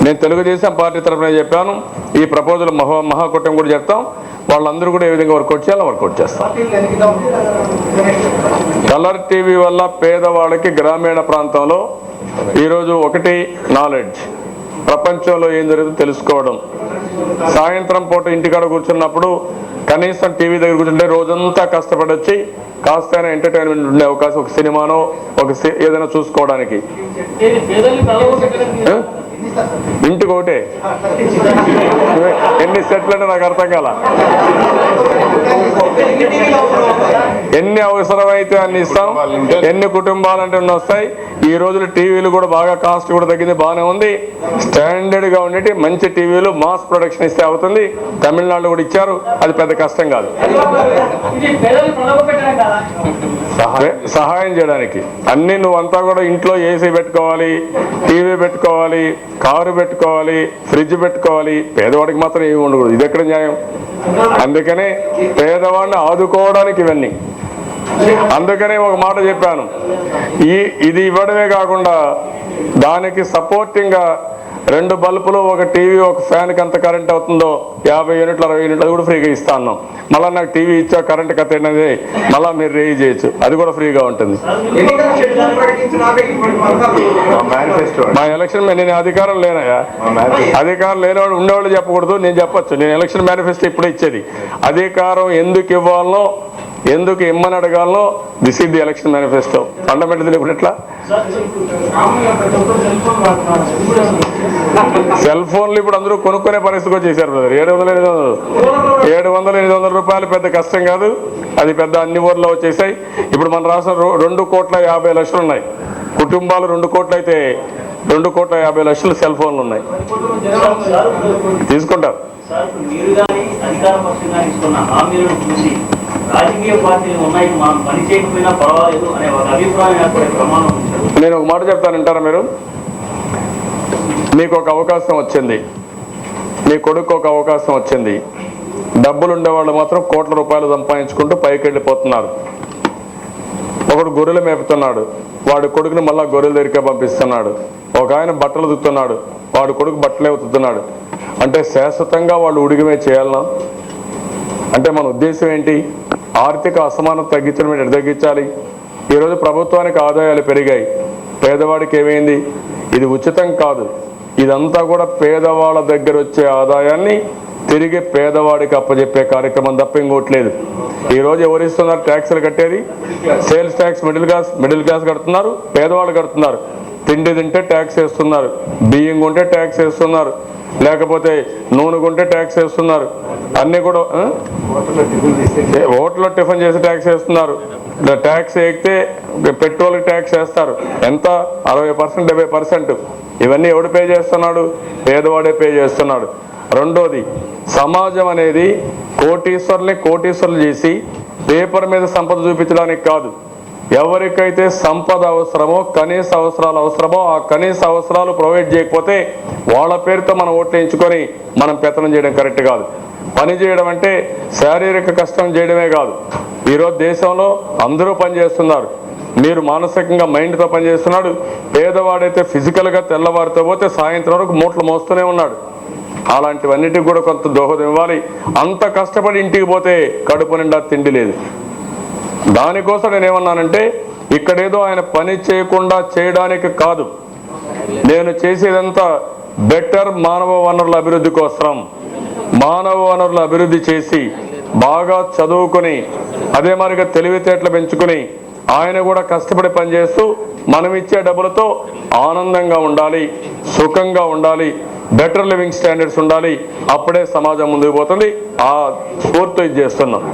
నేను తెలుగుదేశం పార్టీ తరఫున చెప్పాను, ఈ ప్రపోజల్ మహాకూటమి కూడా చెప్తాం, వాళ్ళందరూ కూడా ఏ విధంగా వర్కౌట్ చేయాలో వర్కౌట్ చేస్తాం. కలర్ టీవీ వల్ల పేదవాళ్ళకి గ్రామీణ ప్రాంతంలో ఈరోజు ఒకటి నాలెడ్జ్, ప్రపంచంలో ఏం జరుగుతుందో తెలుసుకోవడం. సాయంత్రం పూట ఇంటికాడ కూర్చున్నప్పుడు కనీసం టీవీ దగ్గర కూర్చుంటే రోజంతా కష్టపడి వచ్చి కాస్త ఎంటర్టైన్మెంట్ ఉండే అవకాశం, ఒక సినిమానో ఏదైనా చూసుకోవడానికి. ఇంటికి ఒకటే ఎన్ని సెట్లు అంటే నాకు అర్థం కాల. ఎన్ని అవసరమైతే అన్ని ఇస్తాం, ఎన్ని కుటుంబాలంటే వస్తాయి. ఈ రోజులు టీవీలు కూడా బాగా కాస్ట్ కూడా తగ్గింది, బాగానే ఉంది. స్టాండర్డ్ గా ఉండేటి మంచి టీవీలు మాస్ ప్రొడక్షన్ ఇస్తే అవుతుంది. తమిళనాడులో కూడా ఇచ్చారు, అది పెద్ద కష్టం కాదు. సహాయం చేయడానికి అన్ని నువ్వంతా కూడా ఇంట్లో ఏసీ పెట్టుకోవాలి, టీవీ పెట్టుకోవాలి, కారు పెట్టుకోవాలి, ఫ్రిడ్జ్ పెట్టుకోవాలి. పేదవాడికి మాత్రం ఏమి ఉండకూడదు. ఇది ఎక్కడ న్యాయం? అందుకనే పేదవాడిని ఆదుకోవడానికి ఇవన్నీ. అందుకనే ఒక మాట చెప్పాను, ఇది ఇవ్వడమే కాకుండా దానికి సపోర్టింగ్ గా 2 బల్బులు, ఒక టీవీ, ఒక ఫ్యాన్కి ఎంత కరెంట్ అవుతుందో 50 యూనిట్లు 60 యూనిట్లు అది కూడా ఫ్రీగా ఇస్తా అన్నాం. మళ్ళీ నాకు టీవీ ఇచ్చా కరెంట్ కథ అనేది మళ్ళీ మీరు రేజ్ చేయొచ్చు, అది కూడా ఫ్రీగా ఉంటుంది. మా ఎలక్షన్ నేను అధికారం లేనయా, అధికారం లేనివాడు ఉండేవాళ్ళు చెప్పకూడదు, నేను చెప్పొచ్చు. నేను ఎలక్షన్ మేనిఫెస్టో ఇప్పుడే ఇచ్చేది. అధికారం ఎందుకు ఇవ్వాలనో, ఎందుకు ఇమ్మని అడగాలనో, this is the election manifesto. Fundamental తెలియకుండా ఎట్లా? సెల్ ఫోన్లు ఇప్పుడు అందరూ కొనుక్కునే పరిస్థితికి వచ్చేసారు బ్రదర్. 700-800 రూపాయలు పెద్ద కష్టం కాదు, అది పెద్ద అన్ని ఊర్లో వచ్చేసాయి. ఇప్పుడు మన రాష్ట్రం 2,50,00,000 ఉన్నాయి కుటుంబాలు. 2 కోట్లు అయితే 2,50,00,000 సెల్ ఫోన్లు ఉన్నాయి. తీసుకుంటారు. నేను ఒక మాట చెప్తాను, వింటారా మీరు? మీకు ఒక అవకాశం వచ్చింది, మీ కొడుకు ఒక అవకాశం వచ్చింది. డబ్బులు ఉండేవాళ్ళు మాత్రం కోట్ల రూపాయలు సంపాదించుకుంటూ పైకి వెళ్ళిపోతున్నారు. ఒకడు గొర్రెలు మేపుతున్నాడు, వాడి కొడుకుని మళ్ళా గొర్రెల దగ్గరికే పంపిస్తున్నాడు. ఒక ఆయన బట్టలు ఉతుకుతున్నాడు, వాడి కొడుకు బట్టలే ఉతుకుతున్నాడు. అంటే శాశ్వతంగా వాళ్ళు ఉడిగమే చేయాలనా? అంటే మన ఉద్దేశం ఏంటి? ఆర్థిక అసమానత తగ్గించడం ఎటు తగ్గించాలి? ఈరోజు ప్రభుత్వానికి ఆదాయాలు పెరిగాయి, పేదవాడికి ఏమైంది? ఇది ఉచితం కాదు, ఇదంతా కూడా పేదవాళ్ళ దగ్గర వచ్చే ఆదాయాన్ని తిరిగి పేదవాడికి అప్పచెప్పే కార్యక్రమం తప్ప ఇంకోట్లేదు. ఈరోజు ఎవరిస్తున్నారు ట్యాక్సులు కట్టేది? సేల్స్ ట్యాక్స్ మిడిల్ క్లాస్ కడుతున్నారు, పేదవాళ్ళు కడుతున్నారు. తిండి తింటే ట్యాక్స్ వేస్తున్నారు, బియ్యం కొంటే ట్యాక్స్ వేస్తున్నారు, లేకపోతే నూనె కొంటే ట్యాక్స్ వేస్తున్నారు. అన్నీ కూడా హోటల్లో టిఫిన్ చేసి ట్యాక్స్ వేస్తున్నారు. ట్యాక్స్ ఎక్కితే పెట్రోల్కి ట్యాక్స్ వేస్తారు. ఎంత? 60%, 70%. ఇవన్నీ ఎవడు పే చేస్తున్నాడు? పేదవాడే పే చేస్తున్నాడు. రెండోది, సమాజం అనేది కోటీశ్వర్లు చేసి పేపర్ మీద సంపద చూపించడానికి కాదు. ఎవరికైతే సంపద అవసరమో, కనీస అవసరాలు అవసరమో, ఆ కనీస అవసరాలు ప్రొవైడ్ చేయకపోతే వాళ్ళ పేరుతో మనం ఓట్లు వేయించుకొని మనం పెత్తనం చేయడం కరెక్ట్ కాదు. పని చేయడం అంటే శారీరక కష్టం చేయడమే కాదు. ఈరోజు దేశంలో అందరూ పనిచేస్తున్నారు. మీరు మానసికంగా మైండ్తో పనిచేస్తున్నాడు. పేదవాడైతే ఫిజికల్గా తెల్లవారితో పోతే సాయంత్రం వరకు మూటలు మోస్తూనే ఉన్నాడు. అలాంటివన్నిటికి కూడా కొంత దోహదం ఇవ్వాలి. అంత కష్టపడి ఇంటికి పోతే కడుపు నిండా తిండి లేదు. దానికోసం నేనేమన్నానంటే, ఇక్కడేదో ఆయన పని చేయకుండా చేయడానికి కాదు, నేను చేసేదంతా బెటర్ మానవ వనరుల అభివృద్ధి కోసం. మానవ వనరుల అభివృద్ధి చేసి బాగా చదువుకొని అదే మాదిరిగా తెలివితేటలు పెంచుకుని ఆయన కూడా కష్టపడి పనిచేస్తూ మనం ఇచ్చే డబ్బులతో ఆనందంగా ఉండాలి, సుఖంగా ఉండాలి, బెటర్ లివింగ్ స్టాండర్డ్స్ ఉండాలి. అప్పుడే సమాజం ముందుకు పోతుంది. ఆ స్ఫూర్తి ఇది చేస్తున్నాం.